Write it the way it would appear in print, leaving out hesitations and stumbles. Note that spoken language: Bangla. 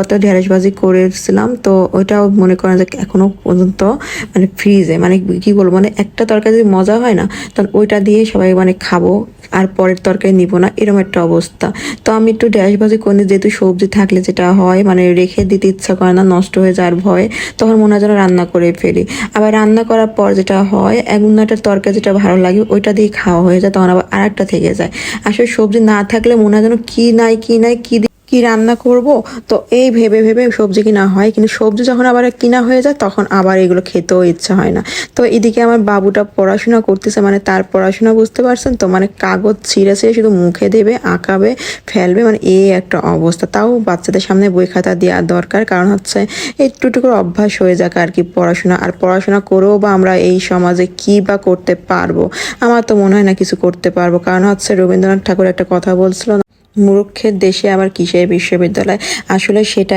কত ঢেঁড়স ভাজি করেছিলাম, তো ওইটাও মনে করেন যে এখনো পর্যন্ত মানে ফ্রিজে, মানে কি বলবো, মানে একটা তরকারি যদি মজা হয় না তখন ওইটা দিয়ে সবাই মানে খাবো, আর পরের তরকারি নিব না, এরকম একটা অবস্থা। তো আমি একটু ঢেঁড়স ভাজি করি, যেহেতু সবজি থাকলে যেটা হয় মানে রেখে দিতে ইচ্ছা করে না, নষ্ট হয়ে যাওয়ার ভয়ে, তখন মনে হয় যেন রান্না করে ফেলি। আবার রান্না করার পর যেটা হয়, এমন একটা তরকারি যেটা ভালো লাগে ওইটা দিয়ে খাওয়া হয়ে যায়, তখন আবার আর একটা থেকে যায়। আসলে সবজি না থাকলে মনে হয় যেন কি নাই কি নাই, কি রান্না করব। তো এই ভেবে ভেবে সবজি কিনা হয়, কিন্তু সবজি যখন আবার কিনা হয়ে যায় তখন আবার এগুলো খেতেও ইচ্ছা হয় না। তো এদিকে আমার বাবুটা পড়াশোনা করতেছে, মানে তার পড়াশোনা বুঝতে পারছেন তো, মানে কাগজ ছিঁড়ে ছিঁড়ে শুধু মুখে দেবে, আঁকাবে, ফেলবে, মানে এই একটা অবস্থা। তাও বাচ্চাদের সামনে বই খাতা দেওয়া দরকার, কারণ হচ্ছে একটু একটু করে অভ্যাস হয়ে যাক আর কি পড়াশোনা। আর পড়াশোনা করেও বা আমরা এই সমাজে কি বা করতে পারবো? আমার তো মনে হয় না কিছু করতে পারবো, কারণ হচ্ছে রবীন্দ্রনাথ ঠাকুর একটা কথা বলছিল না, মূর্খের দেশে আবার কিসের বিশ্ববিদ্যালয়। আসলে সেটা